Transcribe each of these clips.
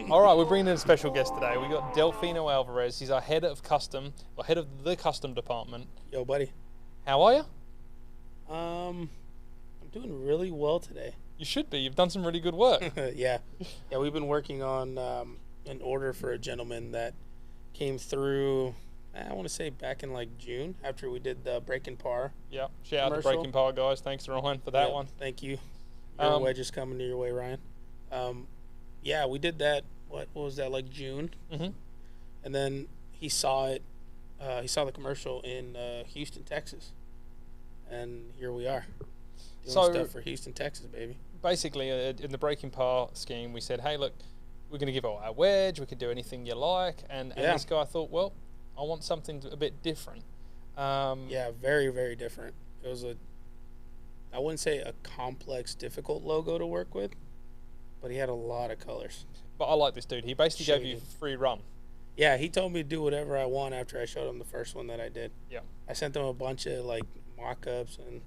All right, we're bringing in a special guest today. We got Delfino Alvarez. He's our head of the custom department. Yo, buddy. How are you? I'm doing really well today. You should be. You've done some really good work. Yeah, yeah. We've been working on an order for a gentleman that came through. I want to say back in like June after we did the break and par. Yeah. Shout out to Commercial. Breaking Power guys. Thanks to Ryan for that Yep, one. Thank you. Your Um, wedge is coming to your way, Ryan. Yeah, we did that. What was that, like June? Mhm. And then he saw it. He saw the commercial in Houston, Texas, and here we are doing So- stuff for Houston, Texas, baby. Basically, in the Breaking Power scheme, we said, hey, look, we're going to give our wedge. We could do anything you like. And Yeah. this guy thought, well, I want something a bit different. Yeah, very, very different. It was I wouldn't say a complex, difficult logo to work with, but he had a lot of colors. But I like this dude. He basically gave you Shaded. free run. Yeah, he told me to do whatever I want after I showed him the first one that I did. Yeah. I sent him a bunch of like mock-ups and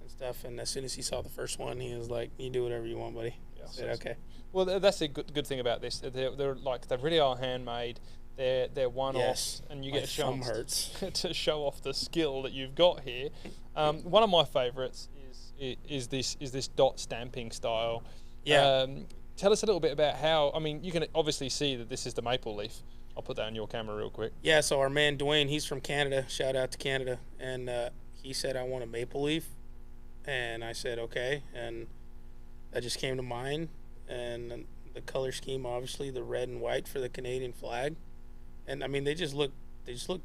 stuff, and as soon as he saw the first one, he was like, "You do whatever you want, buddy." Yeah, I said, "Okay." Well, that's a good thing about this. They're like they really are handmade. They're one-offs, Yes, and you my get a thumb chance hurts. to show off the skill that you've got here. One of my favourites is this dot stamping style. Yeah. Tell us a little bit about how. I mean, you can obviously see that this is the maple leaf. I'll put that on your camera real quick. Yeah, so our man Dwayne, he's from Canada. Shout out to Canada. And he said, "I want a maple leaf." And I said, "Okay." And that just came to mind. And the color scheme, obviously, the red and white for the Canadian flag. And I mean, they just look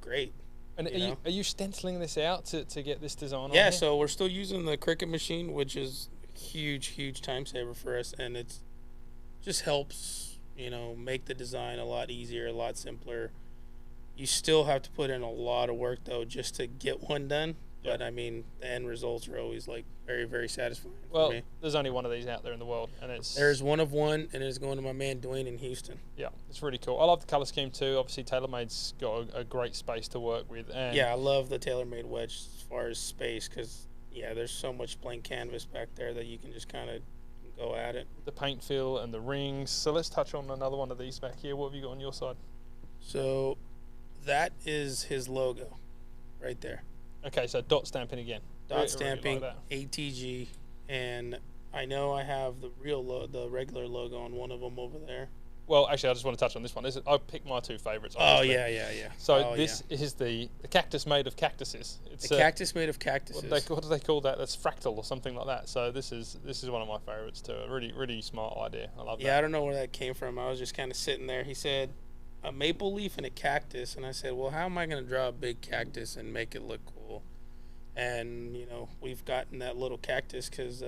great. And You know? are you stenciling this out to get this design on Yeah, here? so we're still using the Cricut machine, which is huge time saver for us. And it's just helps, make the design a lot easier, a lot simpler. You still have to put in a lot of work though just to get one done. Yeah. But I mean, the end results are always like very, very satisfying Well, for me. there's only one of these out there in the world, and There's one of one, and it's going to my man Dwayne in Houston. yeah, it's really cool. I love the color scheme too. Obviously, TaylorMade's got a great space to work with, and Yeah, I love the TaylorMade wedge as far as space because yeah, there's so much blank canvas back there that you can just kind of go at it. the paint fill and the rings. So let's touch on another one of these back here. What have you got on your side? So that is his logo, right there. Okay, so dot stamping again. Dot Really stamping, like that. ATG, and I know I have the the regular logo on one of them over there. Well, actually, I just want to touch on this one. I picked my two favorites. Oh obviously. yeah. So Oh, this is the cactus made of cactuses. It's The cactus made of cactuses. what do they call that? That's fractal or something like that. So this is one of my favorites too. A really smart idea. I love Yeah, I that. don't know where that came from. I was just kind of sitting there. He said a maple leaf and a cactus, and I said, well, how am I going to draw a big cactus and make it look cool? And we've gotten that little cactus because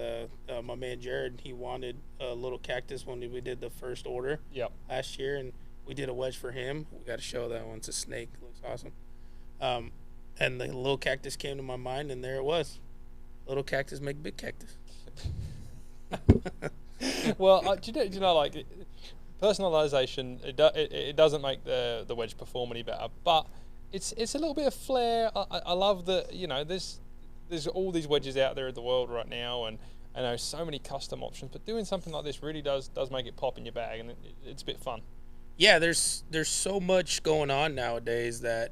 my man Jared, he wanted a little cactus when we did the first order Yep. last year, and we did a wedge for him. We got to show that one. It's a snake. It looks awesome. And the little cactus came to my mind, and there it was. Little cactus make big cactus. Well, do you know, like personalization, it doesn't make the wedge perform any better, but it's a little bit of flair. I love that, there's all these wedges out there in the world right now, and I know so many custom options, but doing something like this really does make it pop in your bag, and it's a bit fun. Yeah, there's so much going on nowadays that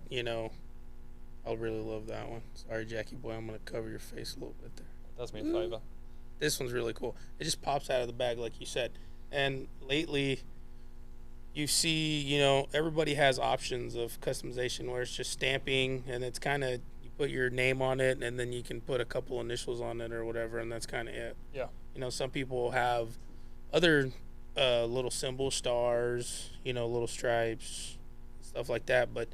I'll really love that one. Sorry, Jackie boy, I'm gonna cover your face a little bit there. It does me a favor. This one's really cool. It just pops out of the bag, like you said. And lately, you see, everybody has options of customization where it's just stamping, and it's kind of you put your name on it, and then you can put a couple initials on it or whatever, and that's kind of it. Yeah. Some people have other little symbol stars, little stripes, stuff like that, but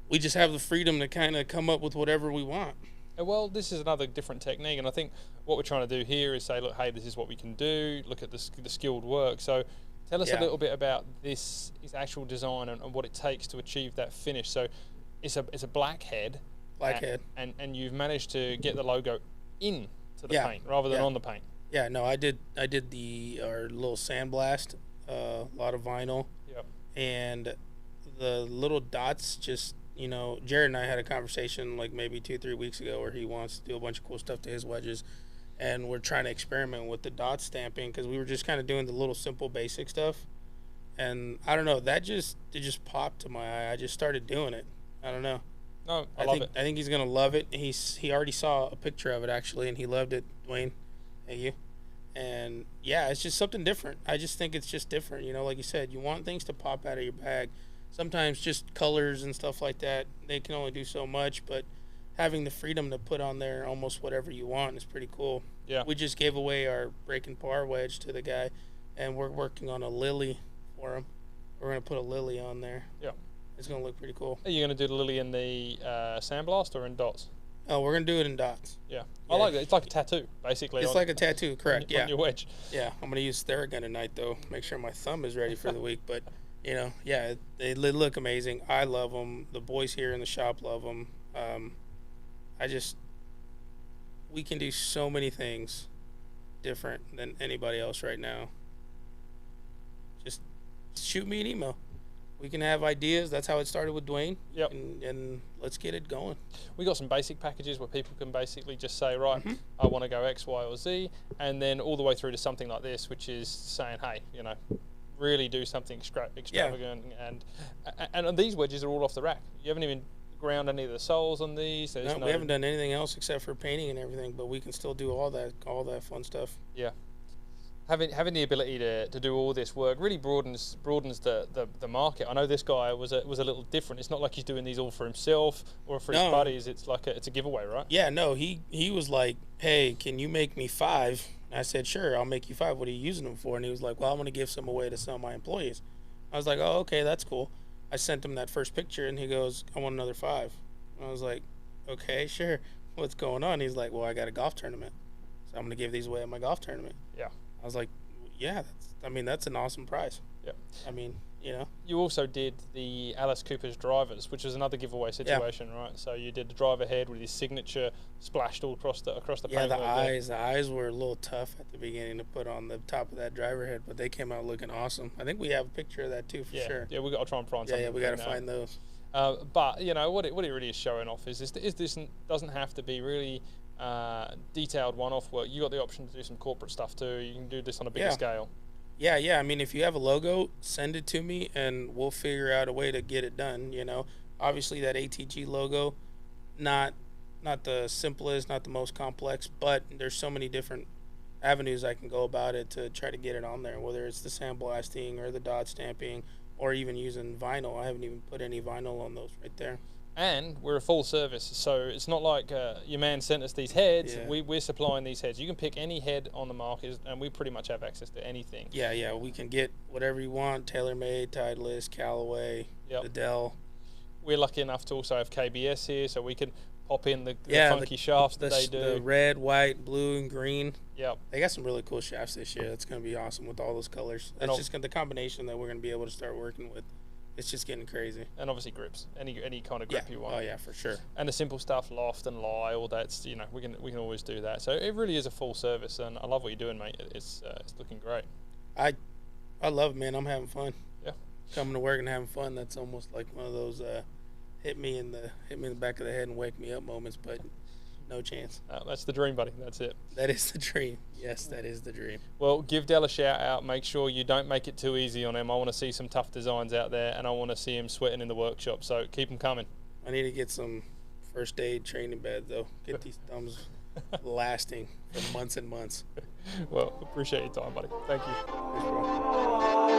we just have the freedom to kind of come up with whatever we want. Well, this is another different technique, and I think what we're trying to do here is say, look, hey, this is what we can do. Look at the skilled work. So, tell us a Yeah. little bit about this actual design and what it takes to achieve that finish. So, it's a black head, Blackhead. and you've managed to get the logo in to the Yeah. paint rather than Yeah. on the paint. Yeah, no, I did our little sandblast, a lot of vinyl, Yep. and the little dots just Jared and I had a conversation like maybe 2-3 weeks ago where he wants to do a bunch of cool stuff to his wedges, and we're trying to experiment with the dot stamping because we were just kind of doing the little simple basic stuff, and I don't know, it just popped to my eye. I just started doing it. I don't know. No, I love it. I think he's gonna love it. He already saw a picture of it actually, and he loved it. Dwayne, thank you. And yeah, it's just something different. I just think it's just different. You know, like you said, you want things to pop out of your bag. Sometimes just colors and stuff like that, they can only do so much, but having the freedom to put on there almost whatever you want is pretty cool. Yeah. We just gave away our breaking par wedge to the guy, and we're working on a lily for him. We're gonna put a lily on there. Yeah. It's gonna look pretty cool. Are you going to do the lily in the sandblast or in dots? Oh, we're gonna do it in dots. Yeah. I like it. It's like a tattoo, basically. It's like a tattoo, correct? On your wedge. Yeah. I'm gonna use Theragun tonight though. Make sure my thumb is ready for the week. But you know, yeah, they look amazing. I love them. The boys here in the shop love them. We can do so many things different than anybody else right now. Just shoot me an email. We can have ideas. That's how it started with Dwayne. Yep. And let's get it going. We got some basic packages where people can basically just say, right, I want to go X, Y, or Z, and then all the way through to something like this, which is saying, hey, you know, really do something extravagant. And these wedges are all off the rack. You haven't even ground any of the soles on these. No, we haven't done anything else except for painting and everything, but we can still do all that fun stuff. Yeah. Having the ability to do all this work really broadens the market. I know this guy was a little different. It's not like he's doing these all for himself or for his buddies. It's like it's a giveaway, right? Yeah, no, he was like, hey, can you make me 5? And I said, sure, I'll make you 5. What are you using them for? And he was like, well, I'm going to give some away to some of my employees. I was like, oh, okay, that's cool. I sent him that first picture, and he goes, I want another 5. And I was like, okay, sure. What's going on? He's like, well, I got a golf tournament, so I'm going to give these away at my golf tournament. Yeah. I was like, yeah, that's an awesome prize. Yeah. I mean, you know. You also did the Alice Cooper's drivers, which was another giveaway situation, right? So you did the driver head with his signature splashed all across the Yeah, paintwork. the eyes were a little tough at the beginning to put on the top of that driver head, but they came out looking awesome. I think we have a picture of that too, for sure. Yeah, we got to try and find something. Yeah, we got to find those. But you know what it really is showing off is this doesn't have to be really detailed one-off work. You got the option to do some corporate stuff too. You can do this on a bigger scale. Yeah. I mean, if you have a logo, send it to me, and we'll figure out a way to get it done. You know, obviously that ATG logo, not the simplest, not the most complex, but there's so many different avenues I can go about it to try to get it on there. Whether it's the sandblasting or the dot stamping, or even using vinyl. I haven't even put any vinyl on those right there. And we're a full service, so it's not like your man sent us these heads. Yeah. We're supplying these heads. You can pick any head on the market, and we pretty much have access to anything. Yeah, we can get whatever you want, TaylorMade, Titleist, Callaway, the Dell. We're lucky enough to also have KBS here, so we can pop in the funky shafts that they do. The red, white, blue, and green. Yep. They got some really cool shafts this year. That's going to be awesome with all those colors. That's just the combination that we're going to be able to start working with. It's just getting crazy. And obviously grips, any kind of grip you want. Oh yeah, for sure. And the simple stuff, loft and lie, all that's we can always do that. So it really is a full service, and I love what you're doing, mate. It's looking great. I love it, man. I'm having fun. Yeah. Coming to work and having fun. That's almost like one of those hit me in the back of the head and wake me up moments, but no chance. That's the dream, buddy. That's it. That is the dream. Yes, that is the dream. Well, give Del a shout out. Make sure you don't make it too easy on him. I want to see some tough designs out there, and I want to see him sweating in the workshop. So keep them coming. I need to get some first aid training bed, though. Get these thumbs lasting for months and months. Well, appreciate your time, buddy. Thank you. Thanks, bro.